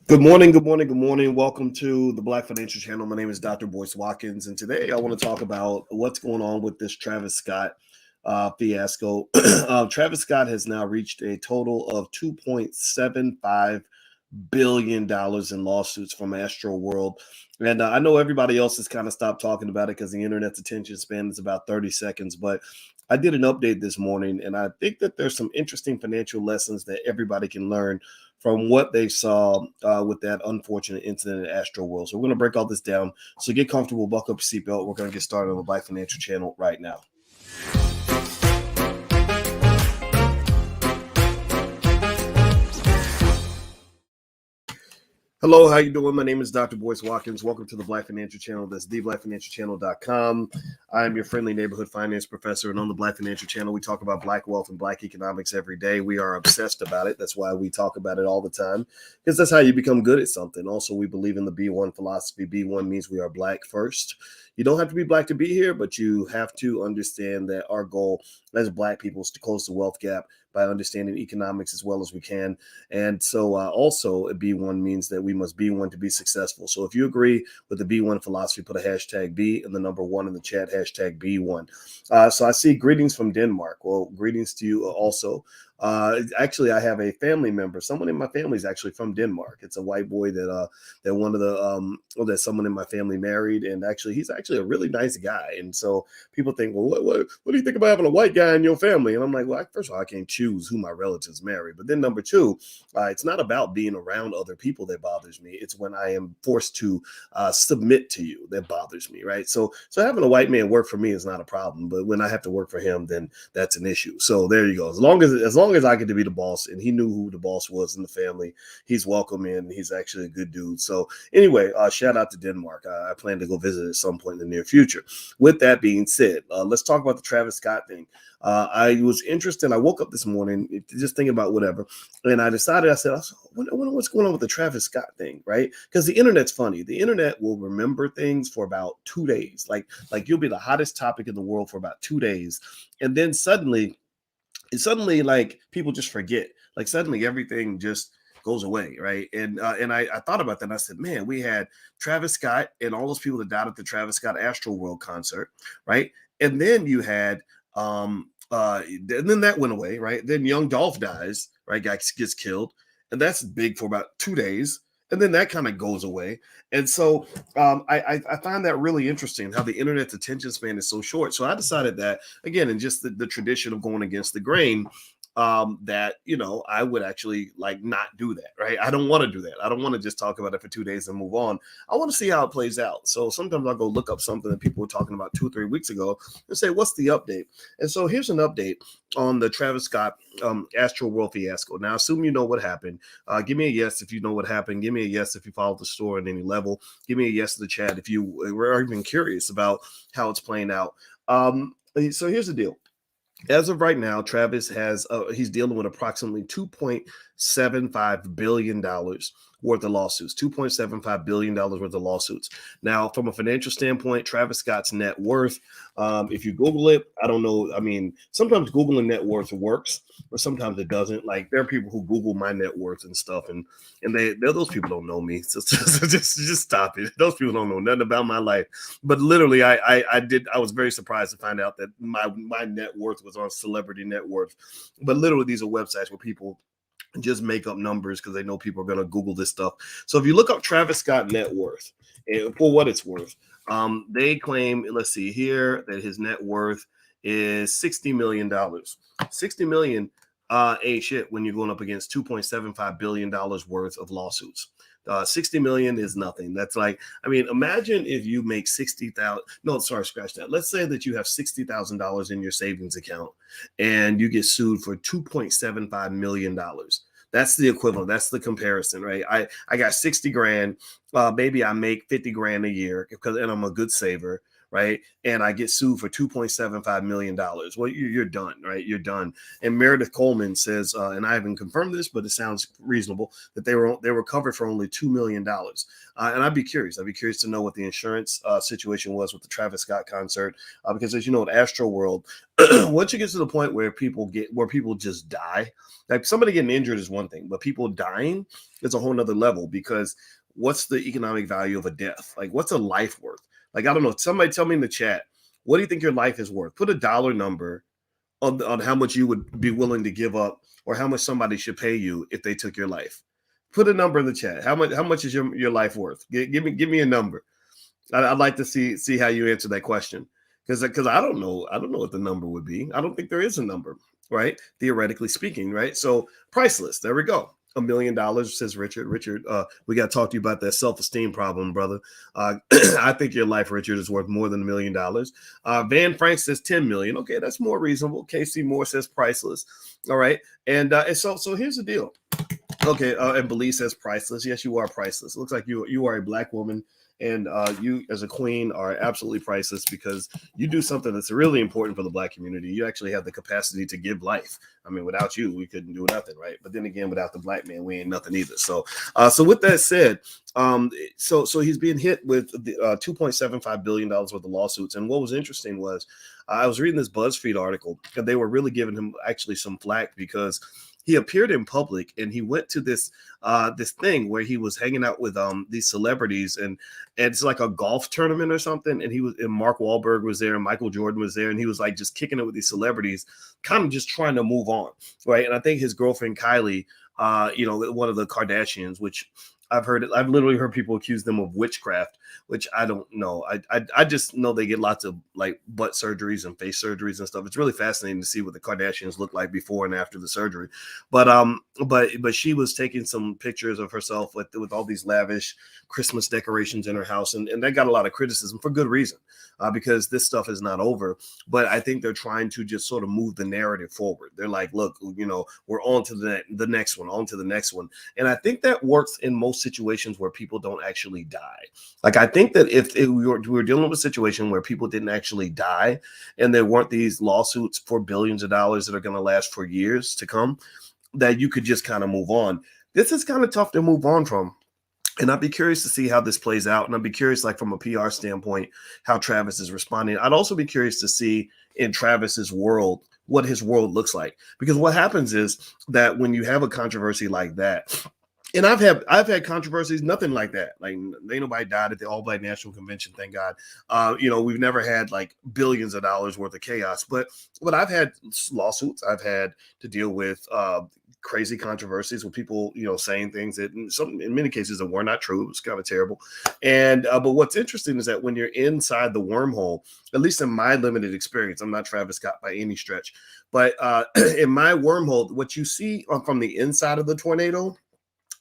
Good morning, good morning, good morning. Welcome to the Black Financial Channel. My name is Dr. Boyce Watkins, and today I want to talk about what's going on with this Travis Scott fiasco. Travis Scott has now reached a total of $2.75 billion in lawsuits from Astroworld. And I know everybody else has kind of stopped talking about it because the internet's attention span is about 30 seconds. But I did an update this morning, and I think that there's some interesting financial lessons that everybody can learn from what they saw with that unfortunate incident at Astroworld. So we're going to break all this down. So get comfortable, buckle up your seatbelt. We're going to get started on the Black Financial Channel right now. Hello, how you doing? My name is Dr. Boyce Watkins. Welcome to the Black Financial Channel. That's theblackfinancialchannel.com. I am your friendly neighborhood finance professor, and on the Black Financial Channel, we talk about Black wealth and Black economics every day. We are obsessed about it. That's why we talk about it all the time, because that's how you become good at something. Also, we believe in the B1 philosophy. B1 means we are Black first. You don't have to be Black to be here, but you have to understand that our goal as Black people is to close the wealth gap by understanding economics as well as we can. And so also a B1 means that we must be one to be successful. So if you agree with the B1 philosophy, put a hashtag B and the number 1 in the chat, hashtag B1. So I see greetings from Denmark. Well, greetings to you also. Actually, I have a family member. Someone in my family is actually from Denmark. It's a white boy that one of the that someone in my family married, and actually he's actually a really nice guy. And so people think, well, what do you think about having a white guy in your family? And I'm like, well, first of all, I can't choose who my relatives marry. But then number two, it's not about being around other people that bothers me. It's when I am forced to submit to you that bothers me, right? So having a white man work for me is not a problem, but when I have to work for him, then that's an issue. So there you go. As long as I get to be the boss, and he knew who the boss was in the family, he's welcome in. He's actually a good dude. So anyway, shout out to Denmark. I plan to go visit at some point in the near future. With that being said, let's talk about the Travis Scott thing. I was interested. I woke up this morning just thinking about whatever, and I decided, I said, what's going on with the Travis Scott thing, right? Because the internet's funny. The internet will remember things for about 2 days. Like you'll be the hottest topic in the world for about 2 days, and then suddenly like people just forget. Like suddenly everything just goes away, right? And I thought about that, and I said, man, we had Travis Scott and all those people that died at the Travis Scott Astroworld concert, right? And then you had and then that went away, right? Then young Dolph dies, right? Guy gets killed, and that's big for about 2 days. And then that kind of goes away. And so I find that really interesting how the internet's attention span is so short. So I decided that, again, in just the tradition of going against the grain, that, I would actually not do that, right? I don't want to do that. I don't want to just talk about it for 2 days and move on. I want to see how it plays out. So sometimes I'll go look up something that people were talking about 2 or 3 weeks ago and say, what's the update? And so here's an update on the Travis Scott Astroworld fiasco. Now, assume you know what happened. Give me a yes if you know what happened. Give me a yes if you followed the story at any level. Give me a yes to the chat if you were even curious about how it's playing out. So here's the deal. As of right now, Travis he's dealing with approximately $2.75 billion worth of lawsuits, $2.75 billion worth of lawsuits. Now, from a financial standpoint, Travis Scott's net worth, if you Google it, I don't know. I mean, sometimes Googling net worth works, but sometimes it doesn't. Like there are people who Google my net worth and stuff, and those people don't know me. So just stop it. Those people don't know nothing about my life. But literally, I was very surprised to find out that my net worth was on Celebrity Net Worth. But literally, these are websites where people just make up numbers because they know people are going to Google this stuff. So if you look up Travis Scott net worth, and for what it's worth, they claim, let's see here, that his net worth is $60 million. $60 million ain't shit when you're going up against $2.75 billion worth of lawsuits. 60 million is nothing. That's like, I mean, imagine if you make 60,000. No, sorry, scratch that. Let's say that you have $60,000 in your savings account and you get sued for $2.75 million. That's the equivalent. That's the comparison, right? I got 60 grand. Maybe I make 50 grand a year and I'm a good saver, right? And I get sued for $2.75 million. Well, you're done, right? You're done. And Meredith Coleman says, and I haven't confirmed this, but it sounds reasonable, that they were covered for only $2 million. And I'd be curious. I'd be curious to know what the insurance situation was with the Travis Scott concert, because as you know, at Astroworld, once you get to the point where people just die, like somebody getting injured is one thing, but people dying is a whole nother level, because what's the economic value of a death? Like, what's a life worth? Like, I don't know. Somebody tell me in the chat, what do you think your life is worth? Put a dollar number on how much you would be willing to give up, or how much somebody should pay you if they took your life. Put a number in the chat. How much is your life worth? Give me a number. I'd like to see how you answer that question, because I don't know what the number would be. I don't think there is a number, right? Theoretically speaking, right? So priceless. There we go. $1 million, says Richard. Richard, we got to talk to you about that self-esteem problem, brother. I think your life, Richard, is worth more than $1 million. Van Frank says 10 million. Okay, that's more reasonable. Casey Moore says priceless. All right, and so here's the deal. Okay, and Belize says priceless. Yes, you are priceless. It looks like you are a Black woman, and you as a queen are absolutely priceless, because you do something that's really important for the Black community. You actually have the capacity to give life. I mean, without you, we couldn't do nothing, right? But then again, without the Black man, we ain't nothing either. So with that said, so he's being hit with the $2.75 billion worth of lawsuits. And what was interesting was I was reading this BuzzFeed article, and they were really giving him actually some flack, because he appeared in public and he went to this thing where he was hanging out with these celebrities, and it's like a golf tournament or something. And Mark Wahlberg was there, and Michael Jordan was there, and he was like just kicking it with these celebrities, kind of just trying to move on, right? And I think his girlfriend Kylie, one of the Kardashians, which I've literally heard people accuse them of witchcraft, which I don't know. I just know they get lots of like butt surgeries and face surgeries and stuff. It's really fascinating to see what the Kardashians look like before and after the surgery. But she was taking some pictures of herself with all these lavish Christmas decorations in her house, and that got a lot of criticism for good reason, because this stuff is not over. But I think they're trying to just sort of move the narrative forward. They're like, look, we're on to the next one, on to the next one. And I think that works in most situations where people don't actually die. Like, I think that if we were dealing with a situation where people didn't actually die, and there weren't these lawsuits for billions of dollars that are going to last for years to come, that you could just kind of move on. This is kind of tough to move on from. And I'd be curious to see how this plays out. And I'd be curious, like from a PR standpoint, how Travis is responding. I'd also be curious to see in Travis's world what his world looks like. Because what happens is that when you have a controversy like that, and I've had controversies, nothing like that. Like, ain't nobody died at the All Black National Convention, thank God. We've never had like billions of dollars worth of chaos. But I've had lawsuits. I've had to deal with crazy controversies with people, saying things that in many cases that were not true. It was kind of terrible. And but what's interesting is that when you're inside the wormhole, at least in my limited experience, I'm not Travis Scott by any stretch, but in my wormhole, what you see from the inside of the tornado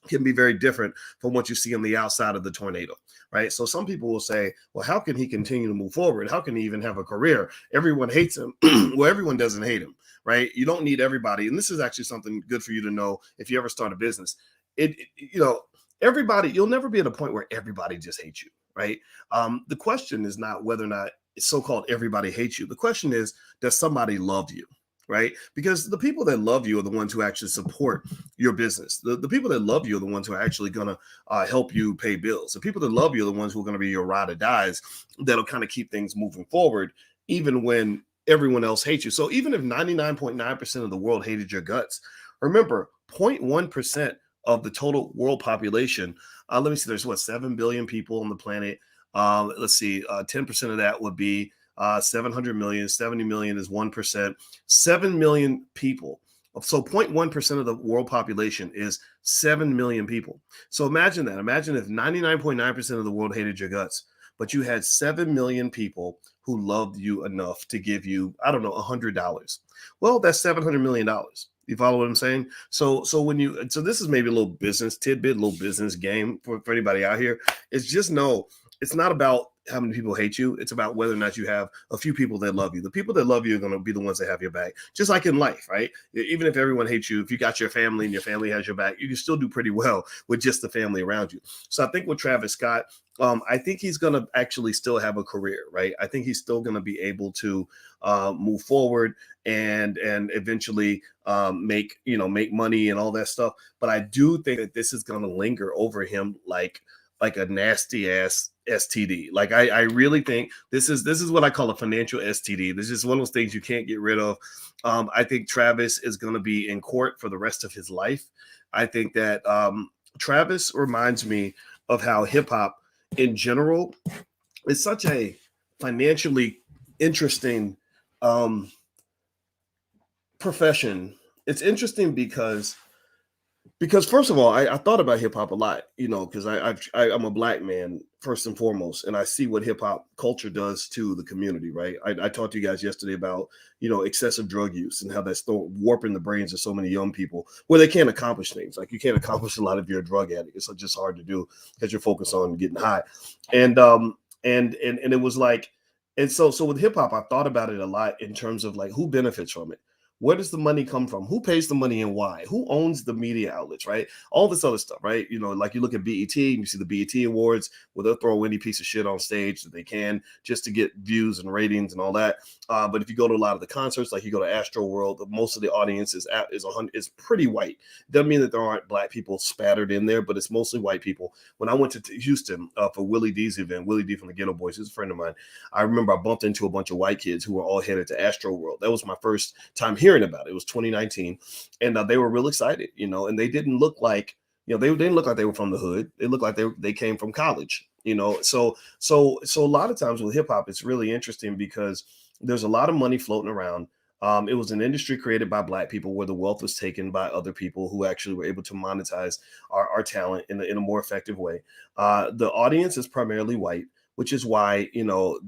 can be very different from what you see on the outside of the tornado, right? So some people will say, well, how can he continue to move forward? How can he even have a career? Everyone hates him. Well, everyone doesn't hate him, right? You don't need everybody. And this is actually something good for you to know if you ever start a business. Everybody, you'll never be at a point where everybody just hates you, right? The question is not whether or not so-called everybody hates you. The question is, does somebody love you? Right? Because the people that love you are the ones who actually support your business. The people that love you are the ones who are actually going to help you pay bills. The people that love you are the ones who are going to be your ride or dies that'll kind of keep things moving forward, even when everyone else hates you. So even if 99.9% of the world hated your guts, remember 0.1% of the total world population. Let me see, there's 7 billion people on the planet. Let's see, 10% of that would be 700 million, 70 million is 1%, 7 million people. So 0.1% of the world population is 7 million people. So imagine that. Imagine if 99.9% of the world hated your guts, but you had 7 million people who loved you enough to give you, I don't know, $100. Well, that's $700 million. You follow what I'm saying? So this is maybe a little business tidbit, a little business game for anybody out here. It's just know it's not about how many people hate you. It's about whether or not you have a few people that love you. The people that love you are going to be the ones that have your back, just like in life, right? Even if everyone hates you, if you got your family and your family has your back, you can still do pretty well with just the family around you. So I think with Travis Scott, I think he's going to actually still have a career, right? I think he's still going to be able to move forward and eventually make money and all that stuff. But I do think that this is going to linger over him like a nasty ass STD. Like I really think this is what I call a financial STD. This is one of those things you can't get rid of. I think Travis is going to be in court for the rest of his life. I think that Travis reminds me of how hip hop in general is such a financially interesting profession. It's interesting because first of all, I thought about hip hop a lot, because I'm a black man first and foremost, and I see what hip hop culture does to the community, right? I talked to you guys yesterday about, excessive drug use and how that's warping the brains of so many young people where they can't accomplish things. Like you can't accomplish a lot if you're a drug addict. It's just hard to do because you're focused on getting high. And it was like, and so with hip hop, I thought about it a lot in terms of like who benefits from it. Where does the money come from? Who pays the money and why? Who owns the media outlets, right? All this other stuff, right? Like you look at BET and you see the BET Awards where they'll throw any piece of shit on stage that they can just to get views and ratings and all that. But if you go to a lot of the concerts, like you go to Astroworld, most of the audience is pretty white. Doesn't mean that there aren't black people spattered in there, but it's mostly white people. When I went to Houston for Willie D's event, Willie D from the Ghetto Boys, he's a friend of mine. I remember I bumped into a bunch of white kids who were all headed to Astroworld. That was my first time hearing about it. It was 2019, and they were real excited, and they didn't look like, they didn't look like they were from the hood. They looked like they came from college, So a lot of times with hip hop, it's really interesting because there's a lot of money floating around. It was an industry created by black people where the wealth was taken by other people who actually were able to monetize our talent in a more effective way. The audience is primarily white, which is why,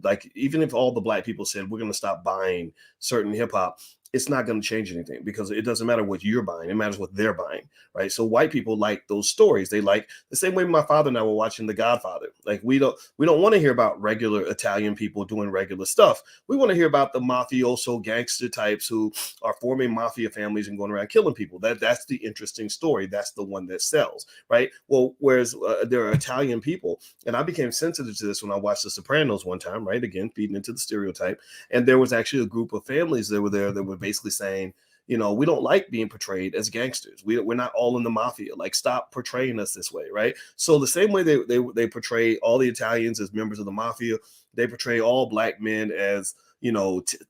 like even if all the black people said we're going to stop buying certain hip hop, it's not going to change anything because it doesn't matter what you're buying. It matters what they're buying, right? So white people like those stories. They like the same way my father and I were watching The Godfather. Like we don't want to hear about regular Italian people doing regular stuff. We want to hear about the mafioso gangster types who are forming mafia families and going around killing people. That's the interesting story. That's the one that sells, right? Well, whereas there are Italian people, and I became sensitive to this when I watched The Sopranos one time, right? Again, feeding into the stereotype. And there was actually a group of families that were there that were basically saying, we don't like being portrayed as gangsters. We're not all in the mafia. Like, stop portraying us this way, right? So the same way they portray all the Italians as members of the mafia, they portray all black men as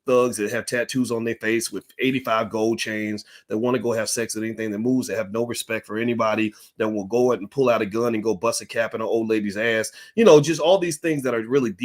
thugs that have tattoos on their face with 85 gold chains, that want to go have sex with anything that moves, that have no respect for anybody, that will go out and pull out a gun and go bust a cap in an old lady's ass. Just all these things that are really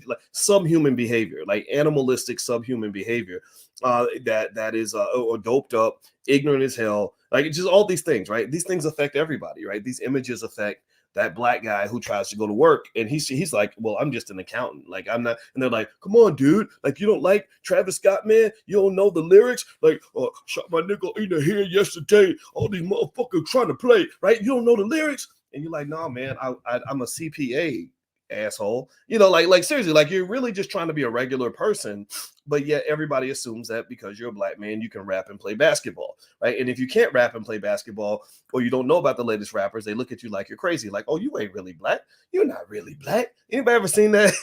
like subhuman behavior, like animalistic subhuman behavior, that is or doped up, ignorant as hell. Like just all these things, right? These things affect everybody, right? These images affect that black guy who tries to go to work and he's like, well, I'm just an accountant. Like, I'm not. And they're like, come on, dude. Like, you don't like Travis Scott, man? You don't know the lyrics? Like, shot my nigga in the head yesterday. All these motherfuckers trying to play, right? You don't know the lyrics? And you're like, no, man, I'm a CPA, asshole. Like seriously, like you're really just trying to be a regular person, but yet everybody assumes that because you're a black man, you can rap and play basketball, right? And if you can't rap and play basketball, or you don't know about the latest rappers, they look at you like you're crazy. Like, oh, you ain't really black. You're not really black. Anybody ever seen that?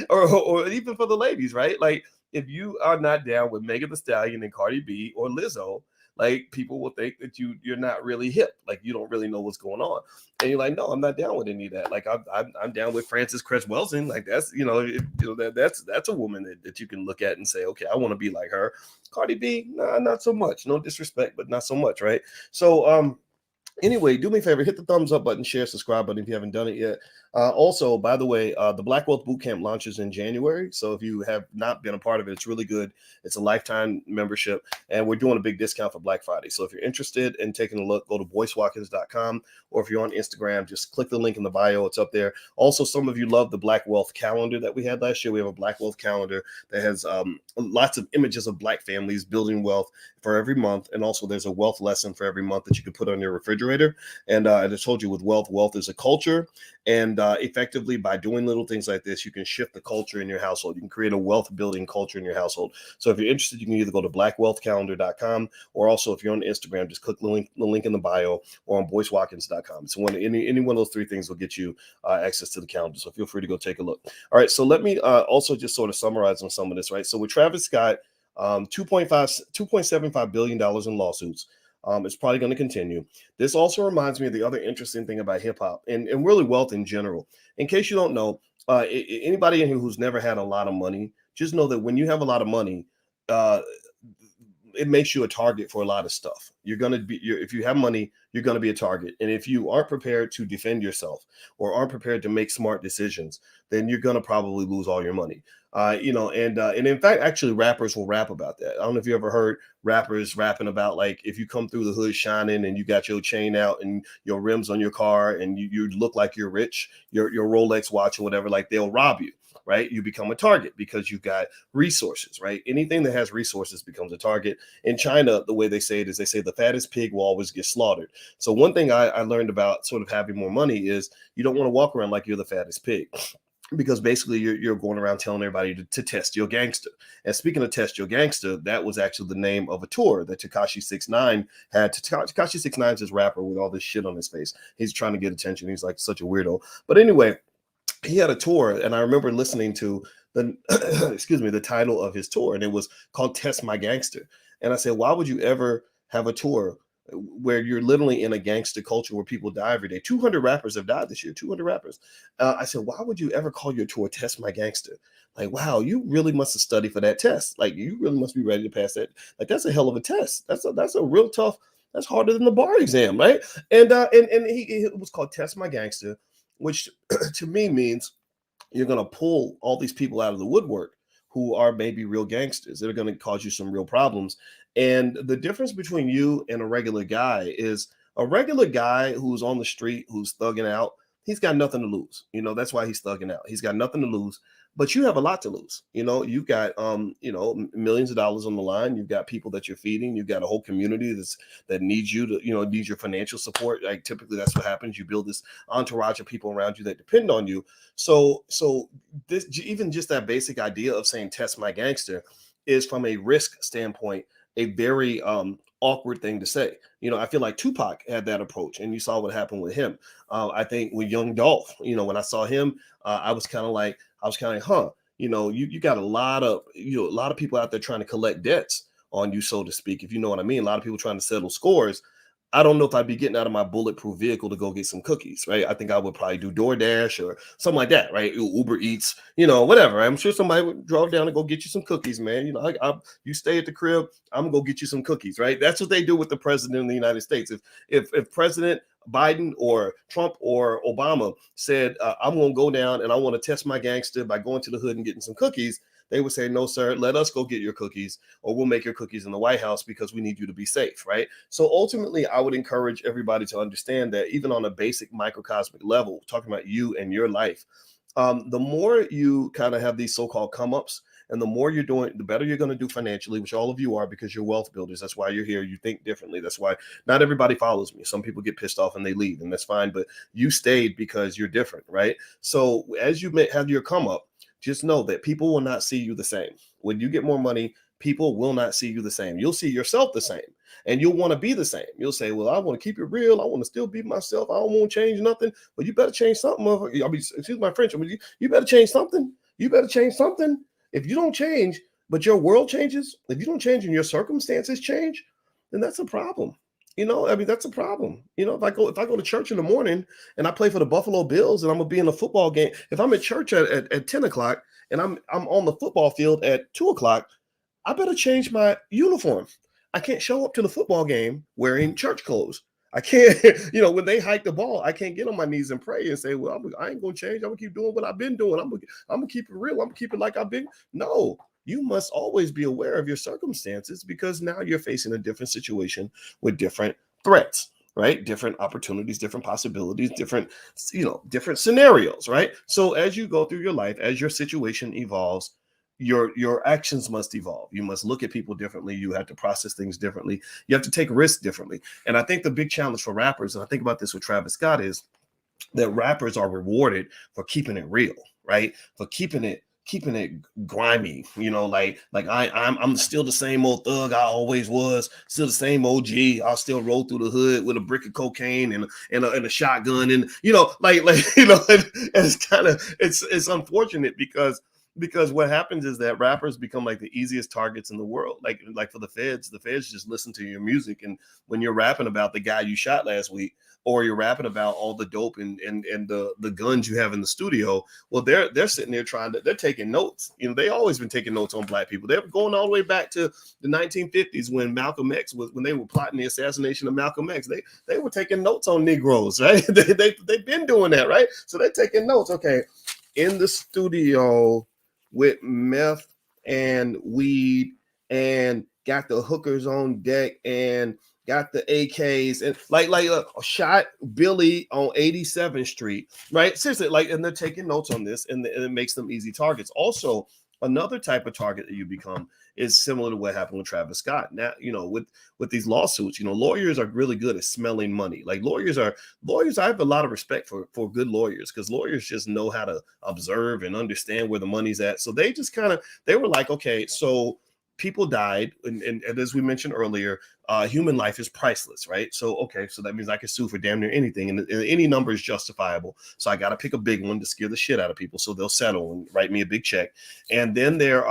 or even for the ladies, right? Like, if you are not down with Megan Thee Stallion and Cardi B or Lizzo, like people will think that you're not really hip, like you don't really know what's going on, and you're like, no, I'm not down with any of that. Like I'm down with Frances Cress Welsing. Like that's that's a woman that you can look at and say, okay, I want to be like her. Cardi B, nah, not so much. No disrespect, but not so much, right? So anyway, do me a favor, hit the thumbs up button, share, subscribe button if you haven't done it yet. Also, by the way, the Black Wealth Bootcamp launches in January. So if you have not been a part of it, it's really good. It's a lifetime membership, and we're doing a big discount for Black Friday. So if you're interested in taking a look, go to boycewatkins.com, or if you're on Instagram, just click the link in the bio. It's up there. Also, some of you love the Black Wealth calendar that we had last year. We have a Black Wealth calendar that has lots of images of Black families building wealth for every month. And also there's a wealth lesson for every month that you can put on your refrigerator refrigerator. And I just told you with wealth is a culture. And effectively, by doing little things like this, you can shift the culture in your household. You can create a wealth building culture in your household. So if you're interested, you can either go to blackwealthcalendar.com, or also if you're on Instagram, just click the link in the bio, or on boycewatkins.com. So any one of those three things will get you access to the calendar. So feel free to go take a look. All right. So let me also just sort of summarize on some of this, right? So with Travis Scott, $2.75 billion in lawsuits. It's probably going to continue. This also reminds me of the other interesting thing about hip hop and really wealth in general. In case you don't know, anybody in here who's never had a lot of money, just know that when you have a lot of money, it makes you a target for a lot of stuff. If you have money, you're going to be a target. And if you aren't prepared to defend yourself or aren't prepared to make smart decisions, then you're going to probably lose all your money. And in fact, actually rappers will rap about that. I don't know if you ever heard rappers rapping about, like, if you come through the hood shining and you got your chain out and your rims on your car and you look like you're rich, your Rolex watch or whatever, like, they'll rob you. Right? You become a target because you've got resources, right? Anything that has resources becomes a target. In China, the way they say it is they say the fattest pig will always get slaughtered. So one thing I learned about sort of having more money is you don't want to walk around like you're the fattest pig, because basically you're going around telling everybody to test your gangster. And speaking of test your gangster, that was actually the name of a tour that Tekashi 6ix9ine had. Tekashi 6ix9ine is this rapper with all this shit on his face. He's trying to get attention. He's like such a weirdo. But anyway, he had a tour, and I remember listening to the the title of his tour, and it was called Test My Gangster. And I said, why would you ever have a tour where you're literally in a gangster culture where people die every day? 200 rappers have died this year, 200 rappers. I said, why would you ever call your tour Test My Gangster? Like, wow, you really must have studied for that test. Like, you really must be ready to pass that. Like, that's a hell of a test. That's a real tough. That's harder than the bar exam, right? And it was called Test My Gangster, which to me means you're going to pull all these people out of the woodwork who are maybe real gangsters that are going to cause you some real problems. And the difference between you and a regular guy is a regular guy who's on the street, who's thugging out, he's got nothing to lose. That's why he's thugging out. He's got nothing to lose. But you have a lot to lose. You've got millions of dollars on the line. You've got people that you're feeding. You've got a whole community that needs you to, needs your financial support. Like, typically that's what happens. You build this entourage of people around you that depend on you. So this, even just that basic idea of saying test my gangster, is from a risk standpoint a very awkward thing to say. I feel like Tupac had that approach, and you saw what happened with him. I think with Young Dolph, when I saw him, I was kind of like, huh, you got a lot of people out there trying to collect debts on you, so to speak, if you know what I mean. A lot of people trying to settle scores. I don't know if I'd be getting out of my bulletproof vehicle to go get some cookies, right? I think I would probably do DoorDash or something like that, right? Uber Eats, whatever. I'm sure somebody would drive down and go get you some cookies, man. You stay at the crib, I'm gonna go get you some cookies, right? That's what they do with the president of the United States. If President Biden or Trump or Obama said, I'm gonna go down and I want to test my gangster by going to the hood and getting some cookies, they would say, no, sir, let us go get your cookies, or we'll make your cookies in the White House because we need you to be safe, right? So ultimately, I would encourage everybody to understand that even on a basic microcosmic level, talking about you and your life, the more you kind of have these so-called come-ups, and the more you're doing, the better you're going to do financially, which all of you are, because you're wealth builders. That's why you're here. You think differently. That's why not everybody follows me. Some people get pissed off and they leave, and that's fine. But you stayed because you're different, right? So as you have your come up, just know that people will not see you the same. When you get more money, people will not see you the same. You'll see yourself the same, and you'll want to be the same. You'll say, well, I want to keep it real. I want to still be myself. I don't want to change nothing. Well, you better change something. Excuse my French. You better change something. You better change something. If you don't change, but your world changes, if you don't change and your circumstances change, then that's a problem. That's a problem. If I go to church in the morning and I play for the Buffalo Bills and I'm gonna be in a football game, if I'm at church at 10 o'clock and I'm on the football field at 2 o'clock, I better change my uniform. I can't show up to the football game wearing church clothes. I can't, when they hike the ball, I can't get on my knees and pray and say, well, I ain't gonna change. I'm gonna keep doing what I've been doing. I'm gonna keep it real. I'm gonna keep it like I've been. No. You must always be aware of your circumstances, because now you're facing a different situation with different threats, right? Different opportunities, different possibilities, different scenarios, right? So as you go through your life, as your situation evolves, your actions must evolve. You must look at people differently. You have to process things differently. You have to take risks differently. And I think the big challenge for rappers, and I think about this with Travis Scott, is that rappers are rewarded for keeping it real, right? For keeping it grimy, I'm still the same old thug I always was, still the same OG. I'll still roll through the hood with a brick of cocaine and a shotgun, and and it's kind of it's unfortunate because what happens is that rappers become like the easiest targets in the world. Like for the feds just listen to your music, and when you're rapping about the guy you shot last week, or you're rapping about all the dope and the guns you have in the studio, well, they're sitting there they're taking notes. They always been taking notes on black people. They're going all the way back to the 1950s when Malcolm X when they were plotting the assassination of Malcolm X. They were taking notes on Negroes, right? They've been doing that, right? So they're taking notes. Okay, in the studio with meth and weed and got the hookers on deck and got the AKs and shot Billy on 87th Street, right? Seriously, and they're taking notes on this, and it makes them easy targets. Also, another type of target that you become is similar to what happened with Travis Scott. Now, with these lawsuits, lawyers are really good at smelling money. Like lawyers, I have a lot of respect for good lawyers, because lawyers just know how to observe and understand where the money's at. So they just they were like, okay, so people died, and as we mentioned earlier, human life is priceless, right? So okay, so that means I can sue for damn near anything, and any number is justifiable. So I got to pick a big one to scare the shit out of people, so they'll settle and write me a big check. And then they're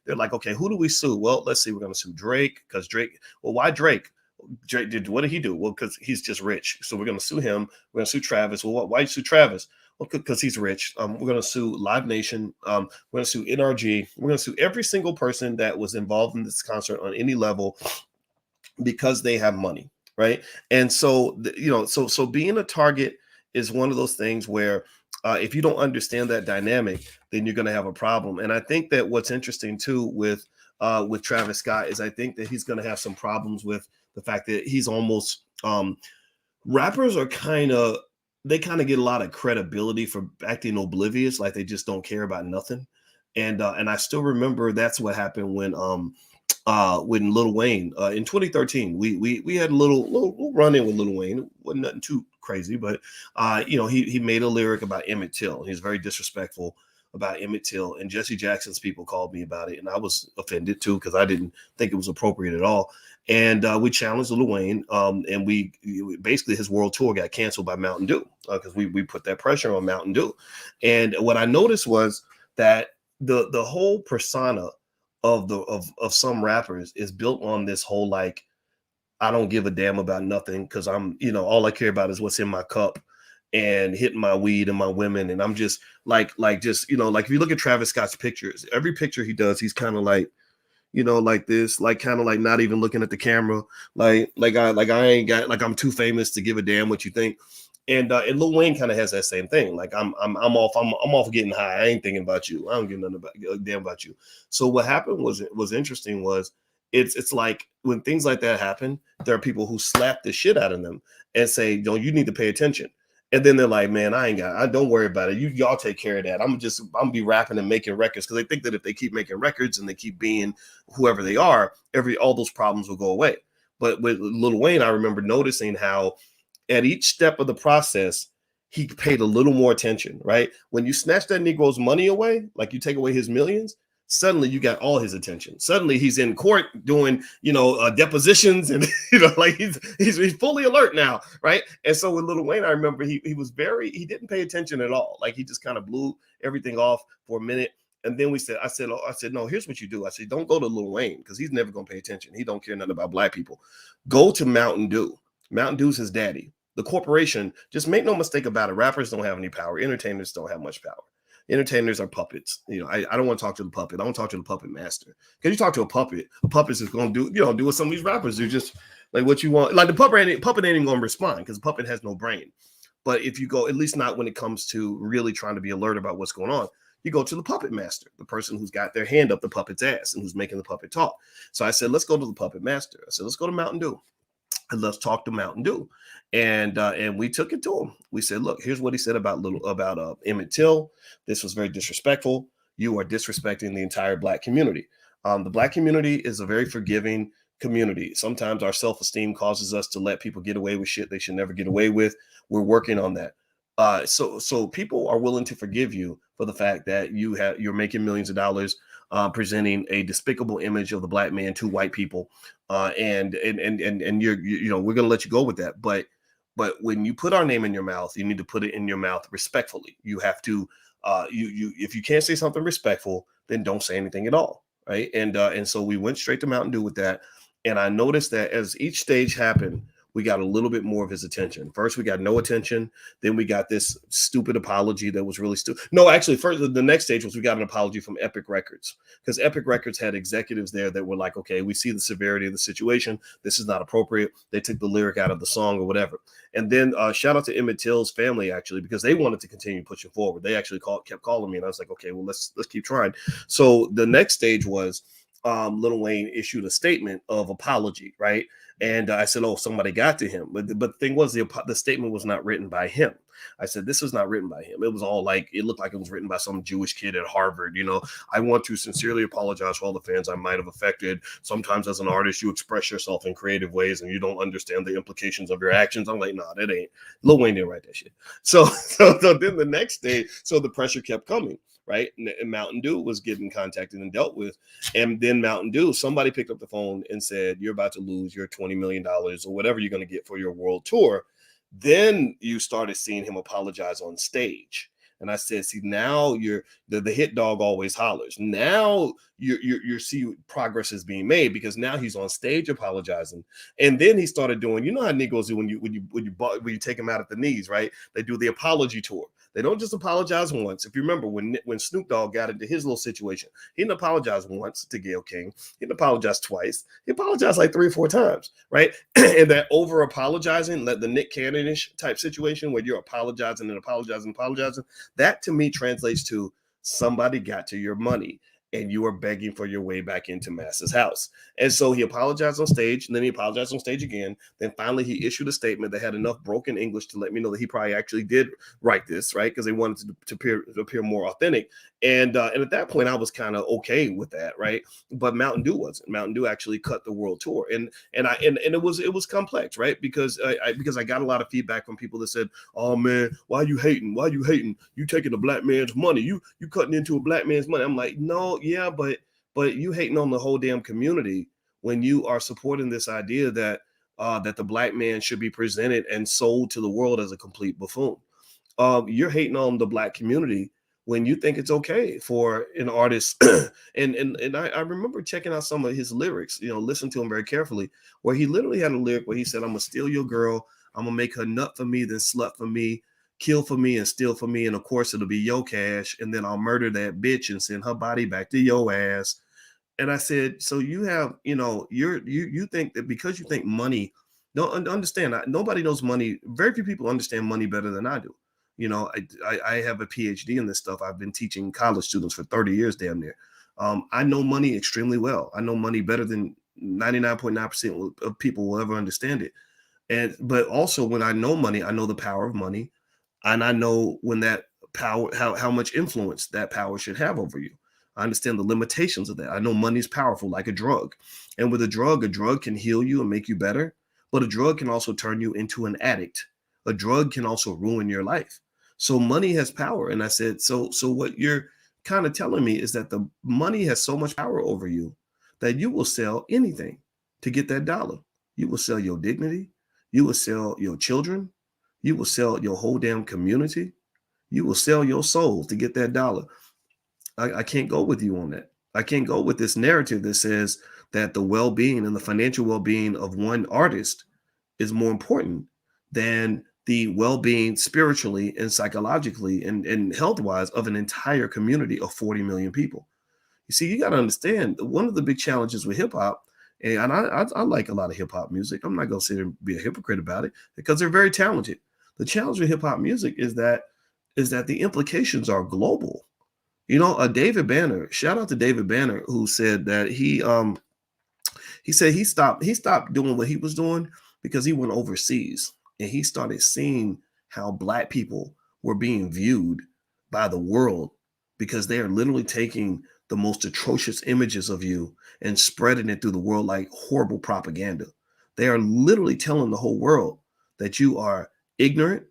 like, okay, who do we sue? Well, let's see, we're going to sue Drake, because Drake. Well, why Drake? Drake what did he do? Well, because he's just rich. So we're going to sue him. We're going to sue Travis. Well, why you sue Travis? Well, because he's rich. We're going to sue Live Nation. We're going to sue NRG. We're going to sue every single person that was involved in this concert on any level, because they have money, right? And so, so being a target is one of those things where if you don't understand that dynamic, then you're going to have a problem. And I think that what's interesting too with Travis Scott is I think that he's going to have some problems with the fact that he's almost rappers are they get a lot of credibility for acting oblivious, like they just don't care about nothing. And I still remember that's what happened when Lil Wayne in 2013. We had a little run in with Lil Wayne. It wasn't nothing too crazy, but he made a lyric about Emmett Till. He's very disrespectful about Emmett Till, and Jesse Jackson's people called me about it, and I was offended too, because I didn't think it was appropriate at all. And we challenged Lil Wayne, and we basically, his world tour got canceled by Mountain Dew, because we put that pressure on Mountain Dew. And what I noticed was that the whole persona of some rappers is built on this whole, like, I don't give a damn about nothing, because I'm, all I care about is what's in my cup and hitting my weed and my women. And I'm just like if you look at Travis Scott's pictures, every picture he does, he's kind of like, like this, like kind of like not even looking at the camera, like I ain't got, like I'm too famous to give a damn what you think. And Lil Wayne kind of has that same thing. Like I'm off getting high. I ain't thinking about you. I don't give nothing about damn about you. So what happened was interesting was it's like when things like that happen, there are people who slap the shit out of them and say, you need to pay attention. And then they're like, man, don't worry about it. Y'all take care of that. I'm gonna be rapping and making records, because they think that if they keep making records and they keep being whoever they are, all those problems will go away. But with Lil Wayne, I remember noticing how at each step of the process, he paid a little more attention, right? When you snatch that Negro's money away, like you take away his millions, suddenly you got all his attention. Suddenly he's in court doing, depositions, and like he's fully alert now, right? And so with Lil Wayne, I remember he didn't pay attention at all. Like he just kind of blew everything off for a minute. And then I said, no, here's what you do. I said, don't go to Lil Wayne, because he's never gonna pay attention. He don't care nothing about black people. Go to Mountain Dew. Mountain Dew's his daddy. The corporation, just make no mistake about it. Rappers don't have any power. Entertainers don't have much power. Entertainers are puppets. I don't want to talk to the puppet. I want to talk to the puppet master. Because you talk to a puppet is going to do what some of these rappers do. Just like what you want. Like the puppet ain't even going to respond, because the puppet has no brain. But if you go, at least not when it comes to really trying to be alert about what's going on, you go to the puppet master, the person who's got their hand up the puppet's ass and who's making the puppet talk. So I said, let's go to the puppet master. I said, let's go to Mountain Dew. And let's talk to Mountain Dew. And we took it to him. We said, look, here's what he said about Emmett Till. This was very disrespectful. you are disrespecting the entire Black community. The Black community is a very forgiving community. Sometimes our self-esteem causes us to let people get away with shit they should never get away with. We're working on that. So people are willing to forgive you for the fact that you're making millions of dollars, presenting a despicable image of the Black man to white people, and we're gonna let you go with that. But when you put our name in your mouth, you need to put it in your mouth respectfully. You have to you if you can't say something respectful, then don't say anything at all, right? And so we went straight to Mountain Dew with that, and I noticed that as each stage happened, we got a little bit more of his attention. First, we got no attention. Then we got this stupid apology that was really stupid. No, actually, first the next stage was we got an apology from Epic Records, because Epic Records had executives there that were like, okay, we see the severity of the situation. This is not appropriate. They took the lyric out of the song or whatever. And then shout out to Emmett Till's family, actually, because they wanted to continue pushing forward. They actually kept calling me, and I was like, okay, well, let's keep trying. So the next stage was Lil Wayne issued a statement of apology, right? And I said, oh, somebody got to him. But the thing was, the statement was not written by him. I said, this was not written by him. It was all like, it looked like it was written by some Jewish kid at Harvard. I want to sincerely apologize for all the fans I might have affected. Sometimes as an artist, you express yourself in creative ways and you don't understand the implications of your actions. I'm like, nah, that ain't. Lil Wayne didn't write that shit. So then the next day, so the pressure kept coming. Right. And Mountain Dew was getting contacted and dealt with. And then Mountain Dew, somebody picked up the phone and said, you're about to lose your $20 million or whatever you're going to get for your world tour. Then you started seeing him apologize on stage. And I said, see, now you're the hit dog always hollers. Now you see progress is being made, because now he's on stage apologizing. And then he started doing, you know how Negroes do when you take them out at the knees, right? They do the apology tour. They don't just apologize once. If you remember when Snoop Dogg got into his little situation, he didn't apologize once to Gayle King. He didn't apologize twice. He apologized like 3 or 4 times, right? And that over apologizing, like the Nick Cannon-ish type situation where you're apologizing and apologizing, that to me translates to somebody got to your money and you are begging for your way back into Mass's house. And so he apologized on stage, and then he apologized on stage again. Then finally he issued a statement that had enough broken English to let me know that he probably actually did write this, right? Because they wanted to appear more authentic. And at that point I was kind of okay with that, right? But Mountain Dew wasn't. Mountain Dew actually cut the world tour. And it was complex, right? Because I got a lot of feedback from people that said, oh man, why you hating? Why you hating? You taking a Black man's money. You cutting into a Black man's money. I'm like, no, yeah, but you hating on the whole damn community when you are supporting this idea that that the Black man should be presented and sold to the world as a complete buffoon. You're hating on the Black community when you think it's okay for an artist. and I remember checking out some of his lyrics, listen to him very carefully, where he literally had a lyric where he said, I'm gonna steal your girl, I'm gonna make her nut for me, then slut for me, kill for me and steal for me, and of course it'll be your cash, and then I'll murder that bitch and send her body back to your ass. And I said, so you have, you think that because you think money, don't understand, nobody knows money. Very few people understand money better than I do. I have a PhD in this stuff. I've been teaching college students for 30 years, damn near. I know money extremely well. I know money better than 99.9% of people will ever understand it. But also when I know money, I know the power of money. And I know when that power, how much influence that power should have over you. I understand the limitations of that. I know money is powerful like a drug. And with a drug can heal you and make you better. But a drug can also turn you into an addict. A drug can also ruin your life. So money has power. And I said, so what you're kind of telling me is that the money has so much power over you that you will sell anything to get that dollar. You will sell your dignity. You will sell your children. You will sell your whole damn community. You will sell your soul to get that dollar. I can't go with you on that. I can't go with this narrative that says that the well-being and the financial well-being of one artist is more important than the well-being spiritually and psychologically and health-wise of an entire community of 40 million people. You see, you got to understand, one of the big challenges with hip-hop, and I like a lot of hip-hop music. I'm not going to sit here and be a hypocrite about it because they're very talented. The challenge with hip-hop music is that the implications are global. David Banner, shout out to David Banner, who said that he said he stopped doing what he was doing because he went overseas and he started seeing how Black people were being viewed by the world because they are literally taking the most atrocious images of you and spreading it through the world like horrible propaganda. They are literally telling the whole world that you are ignorant.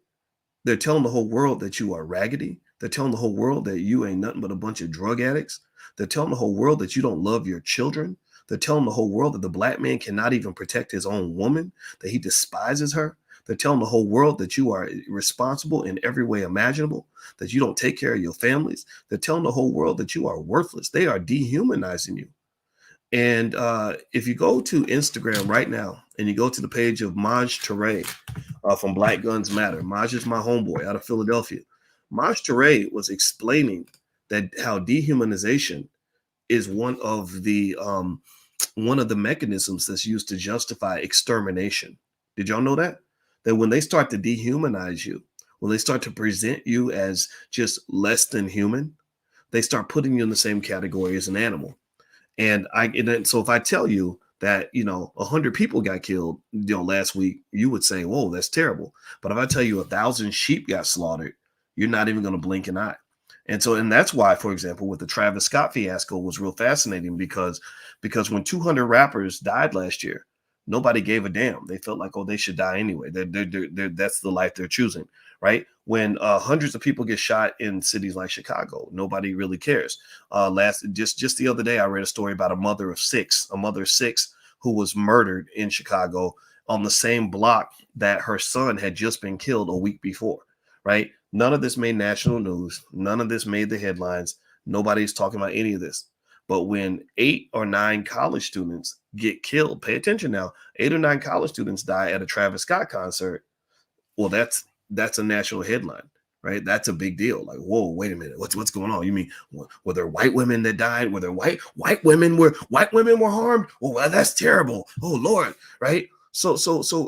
They're telling the whole world that you are raggedy. They're telling the whole world that you ain't nothing but a bunch of drug addicts. They're telling the whole world that you don't love your children. They're telling the whole world that the black man cannot even protect his own woman, that he despises her. They're telling the whole world that you are responsible in every way imaginable, that you don't take care of your families. They're telling the whole world that you are worthless. They are dehumanizing you. And if you go to Instagram right now and you go to the page of Maj Toure from Black Guns Matter, Maj is my homeboy out of Philadelphia. Maj Toure was explaining that how dehumanization is one of the mechanisms that's used to justify extermination. Did y'all know that? That when they start to dehumanize you, when they start to present you as just less than human, they start putting you in the same category as an animal. And so if I tell you that, 100 people got killed, last week, you would say, whoa, that's terrible. But if I tell you 1,000 sheep got slaughtered, you're not even going to blink an eye. And that's why, for example, with the Travis Scott fiasco was real fascinating because when 200 rappers died last year, nobody gave a damn. They felt like, oh, they should die anyway. That's the life they're choosing, right? When hundreds of people get shot in cities like Chicago, nobody really cares. Just the other day, I read a story about a mother of six who was murdered in Chicago on the same block that her son had just been killed a week before, right? None of this made national news. None of this made the headlines. Nobody's talking about any of this. But when 8 or 9 college students get killed, pay attention now, 8 or 9 college students die at a Travis Scott concert. Well, that's a national headline, right? That's a big deal. Like, whoa, wait a minute. What's going on? You mean, were there white women that died? Were there white women were harmed? Well, that's terrible. Oh Lord, right? So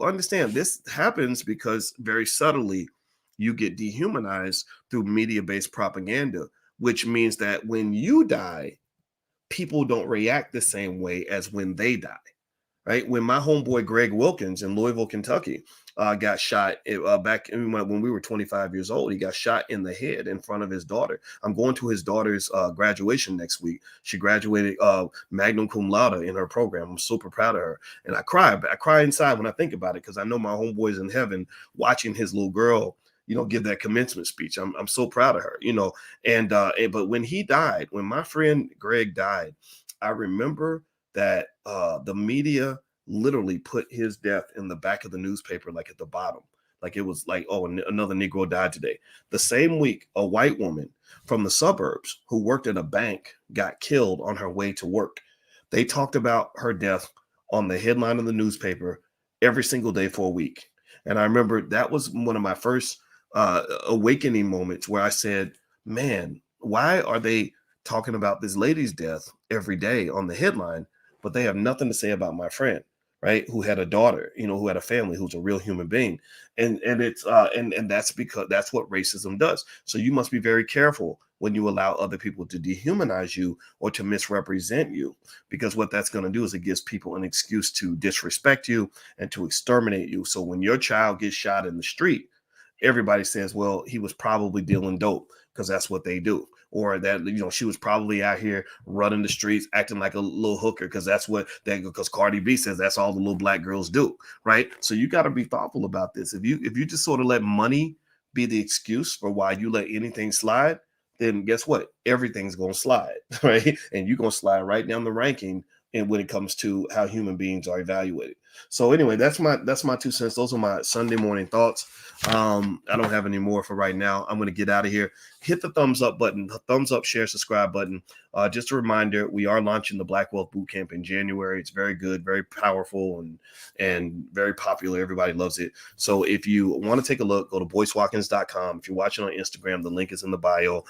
understand this happens because very subtly you get dehumanized through media-based propaganda, which means that when you die, people don't react the same way as when they die, right? When my homeboy Greg Wilkins in Louisville, Kentucky, got shot back when we were 25 years old, he got shot in the head in front of his daughter. I'm going to his daughter's graduation next week. She graduated magna cum laude in her program. I'm super proud of her. And I cry inside when I think about it because I know my homeboy's in heaven watching his little girl give that commencement speech. I'm so proud of her, but when he died, when my friend Greg died, I remember that the media literally put his death in the back of the newspaper, like at the bottom, like it was like, oh, another Negro died today. The same week, a white woman from the suburbs who worked at a bank got killed on her way to work. They talked about her death on the headline of the newspaper every single day for a week. And I remember that was one of my first awakening moments where I said, man, why are they talking about this lady's death every day on the headline, but they have nothing to say about my friend, right? Who had a daughter, who had a family, who's a real human being. And it's and that's because that's what racism does. So you must be very careful when you allow other people to dehumanize you or to misrepresent you, because what that's going to do is it gives people an excuse to disrespect you and to exterminate you. So when your child gets shot in the street, everybody says, well, he was probably dealing dope because that's what they do. Or that, she was probably out here running the streets, acting like a little hooker because because Cardi B says that's all the little black girls do, right? So you got to be thoughtful about this. If you just sort of let money be the excuse for why you let anything slide, then guess what? Everything's going to slide, right? And you're going to slide right down the ranking and when it comes to how human beings are evaluated. So anyway, that's my 2 cents. Those are my Sunday morning thoughts. I don't have any more for right now. I'm going to get out of here. Hit the thumbs up button, thumbs up, share, subscribe button. Just a reminder, we are launching the Black Wealth Bootcamp in January. It's very good, very powerful, and very popular. Everybody loves it. So if you want to take a look, go to boycewatkins.com. If you're watching on Instagram, the link is in the bio.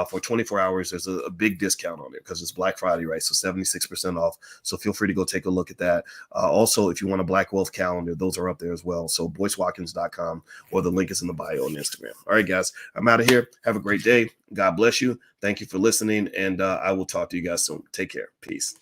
For 24 hours, there's a big discount on it because it's Black Friday, right? So 76% off. So feel free to go take a look at that. Also, if you want a Black Wealth calendar, those are up there as well. So boycewatkins.com, or the link is in the bio on Instagram. All right, guys, I'm out of here. Have a great day. God bless you. Thank you for listening, and I will talk to you guys soon. Take care. Peace.